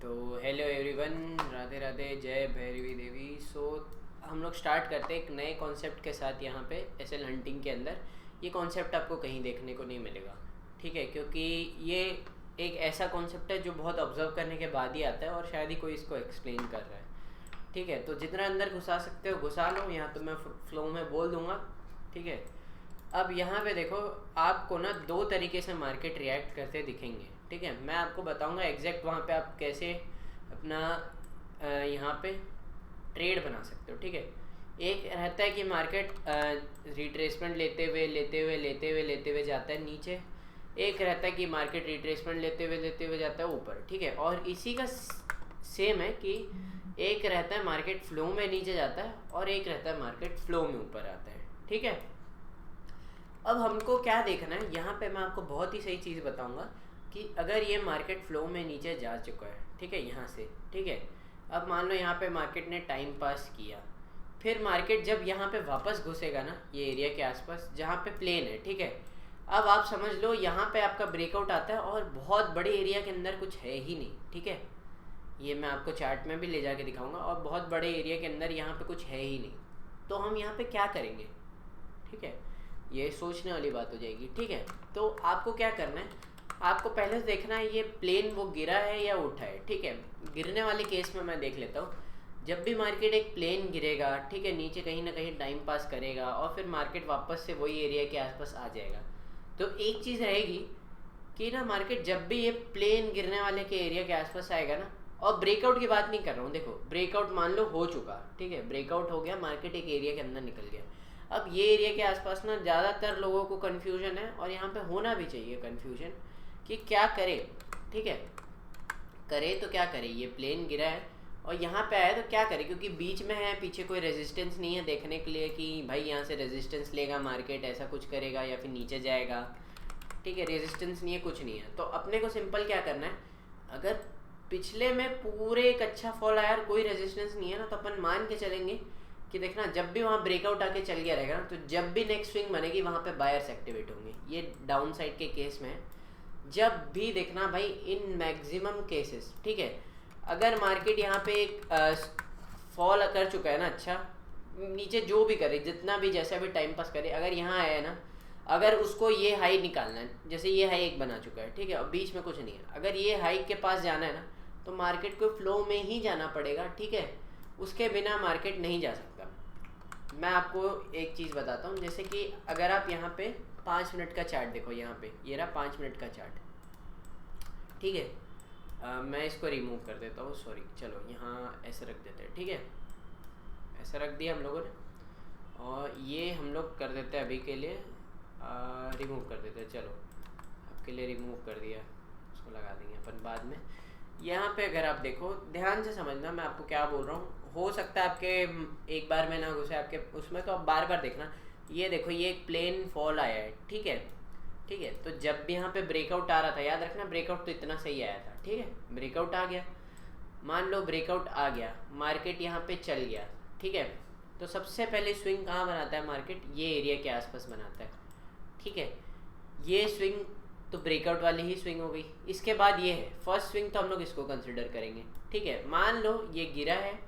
तो hello everyone, Radhe Radhe, जय भैरवी देवी। हम लोग स्टार्ट करते हैं एक नए कॉन्सेप्ट के साथ यहाँ पे एसएल हंटिंग के अंदर। ये कॉन्सेप्ट आपको कहीं देखने को नहीं मिलेगा, ठीक है, क्योंकि ये एक ऐसा कॉन्सेप्ट है जो बहुत ऑब्जर्व करने के बाद ही आता है और शायद ही कोई इसको एक्सप्लेन कर रहा है। ठीक है, तो जितना अंदर घुसा सकते हो घुसा लो, यहाँ तो मैं फ्लो में बोल दूँगा। ठीक है, अब यहाँ पे देखो, आपको ना दो तरीके से मार्केट रिएक्ट करते दिखेंगे। ठीक है, मैं आपको बताऊंगा एग्जैक्ट वहाँ पे आप कैसे अपना यहाँ पे ट्रेड बना सकते हो। ठीक है, एक रहता है कि मार्केट रिट्रेसमेंट लेते हुए जाता है नीचे। एक रहता है कि मार्केट रिट्रेसमेंट लेते हुए जाता है ऊपर। ठीक है, और इसी का सेम है कि एक रहता है मार्केट फ्लो में नीचे जाता है और एक रहता है मार्केट फ्लो में ऊपर आता है। ठीक है, अब हमको क्या देखना है, यहाँ पे मैं आपको बहुत ही सही चीज़ बताऊंगा कि अगर ये मार्केट फ्लो में नीचे जा चुका है, ठीक है, यहाँ से, ठीक है, अब मान लो यहाँ पे मार्केट ने टाइम पास किया, फिर मार्केट जब यहाँ पे वापस घुसेगा ना ये एरिया के आसपास जहाँ पे प्लेन है, ठीक है, अब आप समझ लो यहाँ पे आपका ब्रेकआउट आता है और बहुत बड़े एरिया के अंदर कुछ है ही नहीं। ठीक है, ये मैं आपको चार्ट में भी ले जाके दिखाऊंगा, और बहुत बड़े एरिया के अंदर यहाँ पे कुछ है ही नहीं, तो हम यहाँ पे क्या करेंगे? ठीक है, ये सोचने वाली बात हो जाएगी। ठीक है, तो आपको क्या करना है, आपको पहले से देखना है ये प्लेन वो गिरा है या उठा है। ठीक है, गिरने वाले केस में मैं देख लेता हूँ। जब भी मार्केट एक प्लेन गिरेगा, ठीक है, नीचे कहीं ना कहीं टाइम पास करेगा और फिर मार्केट वापस से वही एरिया के आसपास आ जाएगा, तो एक चीज़ रहेगी कि ना मार्केट जब भी ये प्लेन गिरने वाले के एरिया के आसपास आएगा ना, और ब्रेकआउट की बात नहीं कर रहा हूँ, देखो ब्रेकआउट मान लो हो चुका, ठीक है, ब्रेकआउट हो गया, मार्केट एक एरिया के अंदर निकल गया। अब ये एरिया के आसपास ना ज़्यादातर लोगों को कन्फ्यूजन है, और यहाँ पे होना भी चाहिए कन्फ्यूजन कि क्या करे। ठीक है, करे तो क्या करे, ये प्लेन गिरा है और यहाँ पे आया तो क्या करे, क्योंकि बीच में है, पीछे कोई रेजिस्टेंस नहीं है देखने के लिए कि भाई यहाँ से रेजिस्टेंस लेगा मार्केट, ऐसा कुछ करेगा या फिर नीचे जाएगा। ठीक है, रेजिस्टेंस नहीं है, कुछ नहीं है, तो अपने को सिंपल क्या करना है, अगर पिछले में पूरे एक अच्छा फॉल आया और कोई रेजिस्टेंस नहीं है ना, तो अपन मान के चलेंगे कि देखना जब भी वहाँ ब्रेकआउट आके चल गया रहेगा ना, तो जब भी नेक्स्ट स्विंग बनेगी वहाँ पे बायर्स एक्टिवेट होंगे। ये डाउन साइड के केस में है, जब भी देखना भाई इन मैक्सिमम केसेस। ठीक है, अगर मार्केट यहाँ पे एक फॉल कर चुका है ना, अच्छा नीचे जो भी करे, जितना भी जैसा भी टाइम पास करे, अगर यहाँ आया है ना, अगर उसको ये हाई निकालना है, जैसे ये हाई एक बना चुका है, ठीक है, और बीच में कुछ नहीं है, अगर ये हाई के पास जाना है ना, तो मार्केट को फ्लो में ही जाना पड़ेगा। ठीक है, उसके बिना मार्केट नहीं जा सकता। मैं आपको एक चीज़ बताता हूँ, जैसे कि अगर आप यहाँ पे 5 मिनट का चार्ट देखो, यहाँ पे ये रहा 5 मिनट का चार्ट। ठीक है, मैं इसको रिमूव कर देता हूँ, सॉरी, चलो यहाँ ऐसे रख देते हैं। ठीक है, ऐसा रख दिया हम लोगों ने, और ये हम लोग कर देते हैं अभी के लिए रिमूव कर देते हैं। चलो आपके लिए रिमूव कर दिया, उसको लगा देंगे अपन बाद में। यहाँ पे अगर आप देखो, ध्यान से समझना मैं आपको क्या बोल रहा हूँ, हो सकता है आपके एक बार में ना घुसे आपके उसमें, तो आप बार बार देखना। ये देखो, ये एक प्लेन फॉल आया है, ठीक है, ठीक है, तो जब भी यहाँ पे ब्रेकआउट आ रहा था, याद रखना ब्रेकआउट तो इतना सही आया था। ठीक है, ब्रेकआउट आ गया, मान लो ब्रेकआउट आ गया, मार्केट यहाँ पे चल गया। ठीक है, तो सबसे पहले स्विंग कहाँ बनाता है मार्केट, ये एरिया के आसपास बनाता है। ठीक है, ये स्विंग तो ब्रेकआउट वाली ही स्विंग हो गई। इसके बाद ये है फर्स्ट स्विंग, तो हम लोग इसको कंसिडर करेंगे। ठीक है, मान लो ये गिरा है,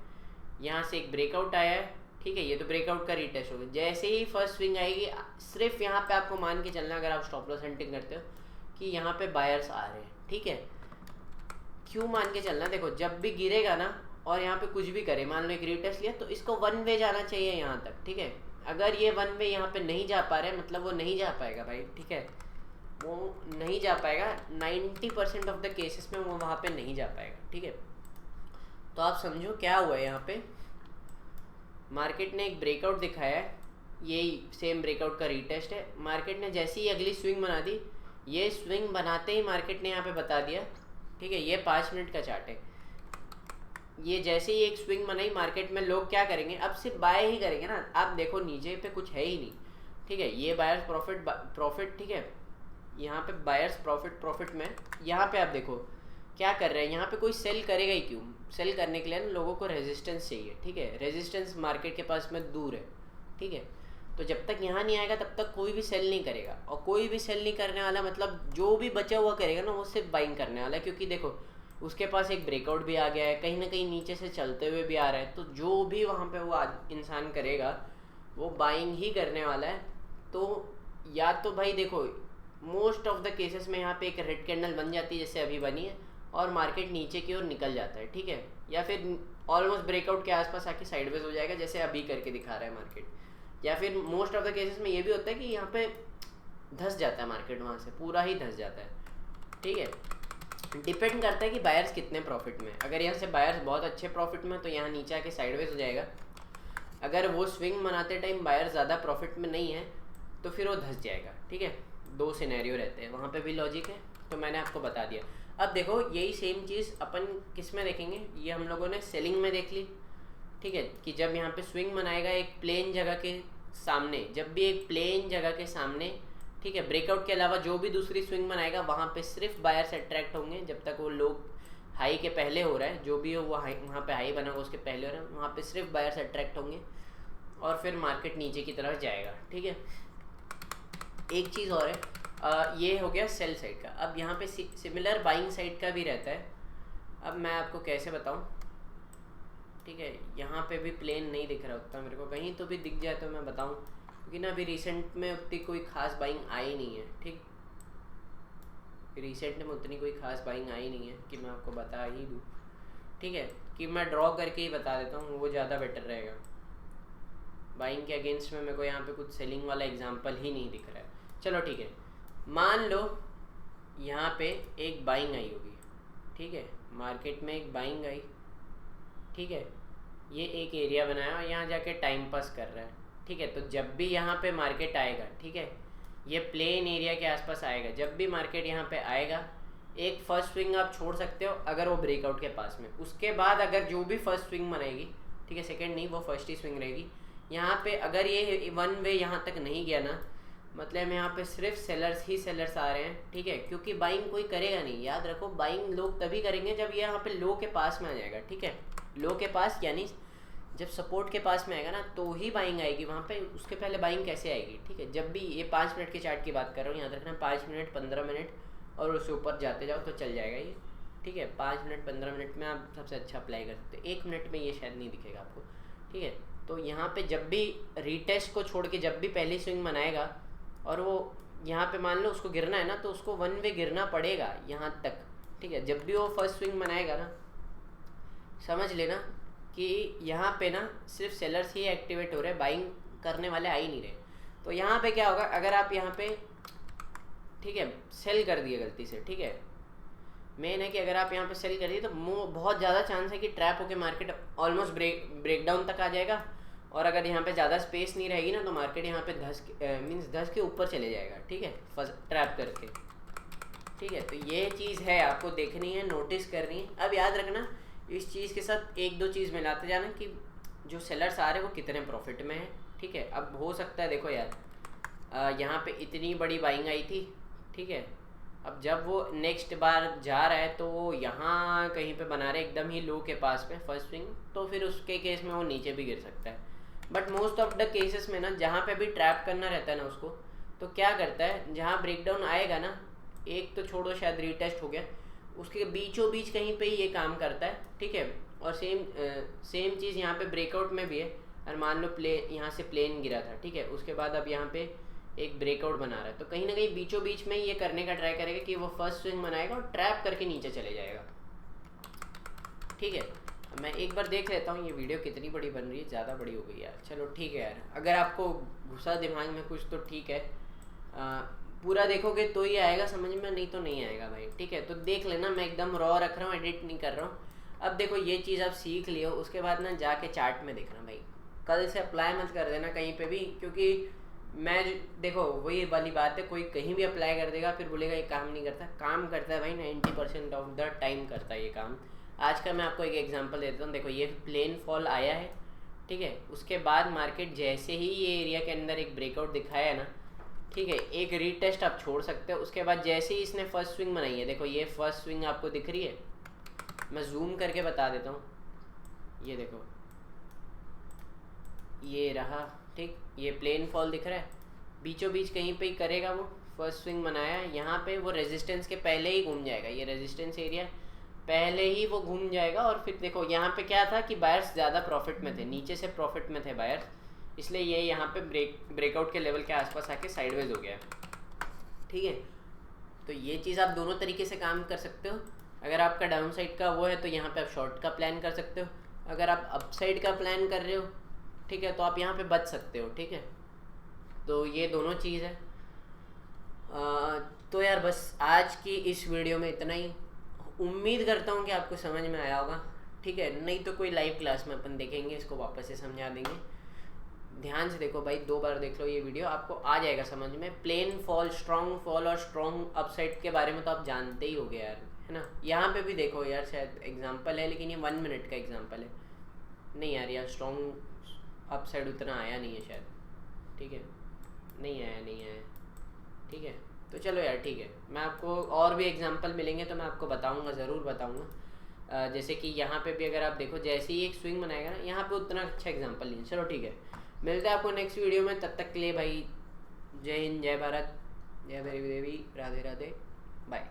यहाँ से एक ब्रेकआउट आया है, ठीक है, ये तो ब्रेकआउट का रीटेस्ट हो गया। जैसे ही फर्स्ट स्विंग आएगी, सिर्फ यहाँ पे आपको मान के चलना, अगर आप स्टॉप लॉस हंटिंग करते हो, कि यहाँ पे बायर्स आ रहे हैं। ठीक है, क्यों मान के चलना, देखो जब भी गिरेगा ना और यहाँ पे कुछ भी करे, मान लो एक रीटेस्ट लिया, तो इसको वन वे जाना चाहिए यहाँ तक। ठीक है, अगर ये वन वे यहाँ पे नहीं जा पा रहे, मतलब वो नहीं जा पाएगा भाई। ठीक है, वो नहीं जा पाएगा, 90% ऑफ द केसेस में वो वहाँ पे नहीं जा पाएगा। ठीक है, तो आप समझो क्या हुआ है, यहाँ पे मार्केट ने एक ब्रेकआउट दिखाया है, यही सेम ब्रेकआउट का रीटेस्ट है। मार्केट ने जैसे ही अगली स्विंग बना दी, ये स्विंग बनाते ही मार्केट ने यहाँ पे बता दिया। ठीक है, ये 5 मिनट का चार्ट है, ये जैसे ही एक स्विंग बनाई मार्केट में, लोग क्या करेंगे, अब सिर्फ बाय ही करेंगे ना। आप देखो नीचे पे कुछ है ही नहीं। ठीक है, ये बायर्स प्रॉफिट, ठीक है, यहाँ पे बायर्स प्रॉफिट में, यहाँ पे आप देखो क्या कर रहे हैं, यहाँ पे कोई सेल करेगा ही क्यों, सेल करने के लिए ना लोगों को रेजिस्टेंस चाहिए। ठीक है, रेजिस्टेंस मार्केट के पास में दूर है। ठीक है, तो जब तक यहाँ नहीं आएगा तब तक कोई भी सेल नहीं करेगा, और कोई भी सेल नहीं करने वाला मतलब जो भी बचा हुआ करेगा ना, वो सिर्फ बाइंग करने वाला है। क्योंकि देखो उसके पास एक ब्रेकआउट भी आ गया है, कहीं ना कहीं नीचे से चलते हुए भी आ रहा है, तो जो भी वहाँ पे वो इंसान करेगा वो बाइंग ही करने वाला है। तो या तो भाई देखो, मोस्ट ऑफ द केसेस में यहाँ पे एक रेड कैंडल बन जाती है जैसे अभी बनी है, और मार्केट नीचे की ओर निकल जाता है, ठीक है, या फिर ऑलमोस्ट ब्रेकआउट के आसपास आके साइडवेज हो जाएगा जैसे अभी करके दिखा रहा है मार्केट। या फिर मोस्ट ऑफ द केसेस में ये भी होता है कि यहाँ पे धंस जाता है मार्केट, वहाँ से पूरा ही धंस जाता है, ठीक है। डिपेंड करता है कि बायर्स कितने प्रॉफिट में। अगर यहाँ से बायर्स बहुत अच्छे प्रॉफिट में तो यहाँ नीचे आके साइडवेज हो जाएगा। अगर वो स्विंग बनाते टाइम बायर ज़्यादा प्रॉफिट में नहीं है तो फिर वो धंस जाएगा, ठीक है। दो सिनेरियो रहते हैं, वहाँ पे भी लॉजिक है, तो मैंने आपको बता दिया। अब देखो यही सेम चीज़ अपन किस में देखेंगे, ये हम लोगों ने सेलिंग में देख ली, ठीक है, कि जब यहाँ पे स्विंग बनाएगा एक प्लेन जगह के सामने, जब भी एक प्लेन जगह के सामने, ठीक है, ब्रेकआउट के अलावा जो भी दूसरी स्विंग बनाएगा वहाँ पे सिर्फ बायर्स अट्रैक्ट होंगे जब तक वो लोग हाई के पहले हो रहा है, जो भी हो वो हाई वहाँ पे हाई बना हुआ उसके पहले हो रहा है, वहाँ पे सिर्फ बायर्स अट्रैक्ट होंगे और फिर मार्केट नीचे की तरफ जाएगा, ठीक है। एक चीज़ और है, ये हो गया सेल साइड का। अब यहाँ पे सिमिलर बाइंग साइड का भी रहता है। अब मैं आपको कैसे बताऊँ, ठीक है, यहाँ पे भी प्लेन नहीं दिख रहा उतना मेरे को, कहीं तो भी दिख जाए तो मैं बताऊँ, क्योंकि ना अभी रिसेंट में उतनी कोई खास बाइंग आई नहीं है, ठीक, रिसेंट में उतनी कोई खास बाइंग आई नहीं है कि मैं आपको बता ही दूँ, ठीक है, कि मैं ड्रॉ करके ही बता देता हूँ, वो ज़्यादा बेटर रहेगा। बाइंग के अगेंस्ट में मेरे को यहाँ पे कुछ सेलिंग वाला एग्जांपल ही नहीं दिख रहा है। चलो ठीक है, मान लो यहाँ पे एक बाइंग आई होगी, ठीक है, मार्केट में एक बाइंग आई, ठीक है, ये एक एरिया बनाया और यहाँ जाके टाइम पास कर रहा है, ठीक है। तो जब भी यहाँ पे मार्केट आएगा, ठीक है, ये प्लेन एरिया के आसपास आएगा, जब भी मार्केट यहाँ पे आएगा एक फर्स्ट स्विंग आप छोड़ सकते हो अगर वो ब्रेकआउट के पास में। उसके बाद अगर जो भी फर्स्ट स्विंग बनाएगी, ठीक है, सेकंड नहीं, वो फर्स्ट ही स्विंग रहेगी, यहाँ पे अगर ये वन वे यहाँ तक नहीं गया ना, मतलब यहाँ पे सिर्फ सेलर्स ही सेलर्स आ रहे हैं, ठीक है, क्योंकि बाइंग कोई करेगा नहीं। याद रखो, बाइंग लोग तभी करेंगे जब ये यहाँ पे लो के पास में आ जाएगा, ठीक है, लो के पास यानी जब सपोर्ट के पास में आएगा ना तो ही बाइंग आएगी वहाँ पे। उसके पहले बाइंग कैसे आएगी, ठीक है, जब भी ये 5 मिनट के चार्ट की बात कर रहा हूँ, याद रखना 5 मिनट 15 मिनट और उससे ऊपर जाते जाओ तो चल जाएगा ये, ठीक है। 5 मिनट 15 मिनट में आप सबसे अच्छा अप्लाई कर सकते हो, 1 मिनट में ये शायद नहीं दिखेगा आपको, ठीक है। तो यहाँ पे जब भी रीटेस्ट को छोड़ के जब भी पहली स्विंग बनाएगा और वो यहाँ पे मान लो उसको गिरना है ना, तो उसको वन वे गिरना पड़ेगा यहाँ तक, ठीक है। जब भी वो फर्स्ट स्विंग बनाएगा ना, समझ लेना कि यहाँ पे ना सिर्फ सेलर्स ही एक्टिवेट हो रहे हैं, बाइंग करने वाले आ ही नहीं रहे। तो यहाँ पे क्या होगा, अगर आप यहाँ पे, ठीक है, सेल कर दिए गलती से, ठीक है, मेन है कि अगर आप यहाँ पे सेल कर दिए तो बहुत ज़्यादा चांस है कि ट्रैप होकर मार्केट ऑलमोस्ट ब्रेकडाउन तक आ जाएगा, और अगर यहाँ पे ज़्यादा स्पेस नहीं रहेगी ना तो मार्केट यहाँ पे धस के ऊपर चले जाएगा, ठीक है, ट्रैप करके, ठीक है। तो ये चीज़ है, आपको देखनी है, नोटिस करनी है। अब याद रखना इस चीज़ के साथ एक दो चीज़ मिलाते जाना कि जो सेलर्स आ रहे हैं वो कितने प्रॉफिट में है, ठीक है। अब हो सकता है, देखो यार, यहाँ पे इतनी बड़ी बाइंग आई थी, ठीक है, अब जब वो नेक्स्ट बार जा रहा है तो वो यहाँ कहीं पे बना रहे एकदम ही लो के पास में फर्स्ट स्विंग, तो फिर उसके केस में वो नीचे भी गिर सकता है। But most of the cases में ना जहाँ पे भी ट्रैप करना रहता है ना उसको, तो क्या करता है, जहाँ ब्रेकडाउन आएगा ना, एक तो छोड़ो शायद रीटेस्ट हो गया, उसके बीचों बीच कहीं पे ही ये काम करता है, ठीक है। और सेम चीज़ यहाँ पे ब्रेकआउट में भी है। और मान लो यहाँ से प्लेन गिरा था, ठीक है, उसके बाद अब यहाँ पे एक ब्रेकआउट बना रहा है, तो कहीं ना कहीं बीचों बीच में ये करने का ट्राई करेगा कि वो फर्स्ट स्विंग बनाएगा और ट्रैप करके नीचे चले जाएगा, ठीक है। मैं एक बार देख लेता हूँ ये वीडियो कितनी बड़ी बन रही है, ज़्यादा बड़ी हो गई यार। चलो ठीक है यार, अगर आपको घुसा दिमाग में कुछ तो ठीक है, पूरा देखोगे तो ही आएगा समझ में, नहीं तो नहीं आएगा भाई, ठीक है। तो देख लेना, मैं एकदम रॉ रख रहा हूँ, एडिट नहीं कर रहा हूँ। अब देखो ये चीज़ आप सीख लियो, उसके बाद ना जाके चार्ट में देखना भाई, कल से अप्लाई मत कर देना कहीं पे भी, क्योंकि मैं देखो वही वाली बात है, कोई कहीं भी अप्लाई कर देगा फिर बोलेगा ये काम नहीं करता। काम करता है भाई, 90% ऑफ द टाइम करता है ये काम। आज का मैं आपको एक एग्जांपल देता हूँ। देखो ये प्लेन फॉल आया है, ठीक है, उसके बाद मार्केट जैसे ही ये एरिया के अंदर एक ब्रेकआउट दिखाया है ना, ठीक है, एक रीटेस्ट आप छोड़ सकते हो। उसके बाद जैसे ही इसने फर्स्ट स्विंग बनाई है, देखो ये फर्स्ट स्विंग आपको दिख रही है, मैं जूम करके बता देता हूँ, ये देखो ये रहा, ठीक, ये प्लेन फॉल दिख रहा है, बीचों बीच कहीं पे ही करेगा वो, फर्स्ट स्विंग बनाया, यहाँ पे वो रेजिस्टेंस के पहले ही घूम जाएगा, ये रेजिस्टेंस एरिया, पहले ही वो घूम जाएगा। और फिर देखो यहाँ पे क्या था कि बायर्स ज़्यादा प्रॉफिट में थे, नीचे से प्रॉफिट में थे बायर्स, इसलिए ये यहाँ पे ब्रेकआउट के लेवल के आसपास आके साइडवेज हो गया। ठीक है, तो ये चीज़ आप दोनों तरीके से काम कर सकते हो। अगर आपका डाउन साइड का वो है तो यहाँ पे आप शॉर्ट का प्लान कर सकते हो। अगर आप अप साइड का प्लान कर रहे हो, ठीक है, तो आप यहाँ पे बच सकते हो। ठीक है, तो ये दोनों चीज़ है। तो यार बस आज की इस वीडियो में इतना ही। उम्मीद करता हूँ कि आपको समझ में आया होगा। ठीक है, नहीं तो कोई लाइव क्लास में अपन देखेंगे, इसको वापस से समझा देंगे। ध्यान से देखो भाई, 2 बार देख लो ये वीडियो, आपको आ जाएगा समझ में। प्लेन फॉल, स्ट्रॉन्ग फॉल और स्ट्रॉन्ग अपसाइड के बारे में तो आप जानते ही होगे यार, है ना। यहाँ पे भी देखो यार, शायद एग्जांपल है लेकिन ये 1 मिनट का एग्जांपल है। नहीं यार, यार स्ट्रॉन्ग अपसाइड उतना आया नहीं है शायद। ठीक है, नहीं आया। ठीक है, तो चलो यार, ठीक है, मैं आपको और भी एग्जांपल मिलेंगे तो मैं आपको बताऊंगा, ज़रूर बताऊंगा। जैसे कि यहाँ पे भी अगर आप देखो, जैसे ही एक स्विंग बनाएगा ना, यहाँ पे उतना अच्छा एग्जांपल नहीं। चलो ठीक है, मिलते हैं आपको नेक्स्ट वीडियो में। तब तक के लिए भाई, जय हिंद, जय भारत, जय भैरवी देवी, राधे राधे, बाय।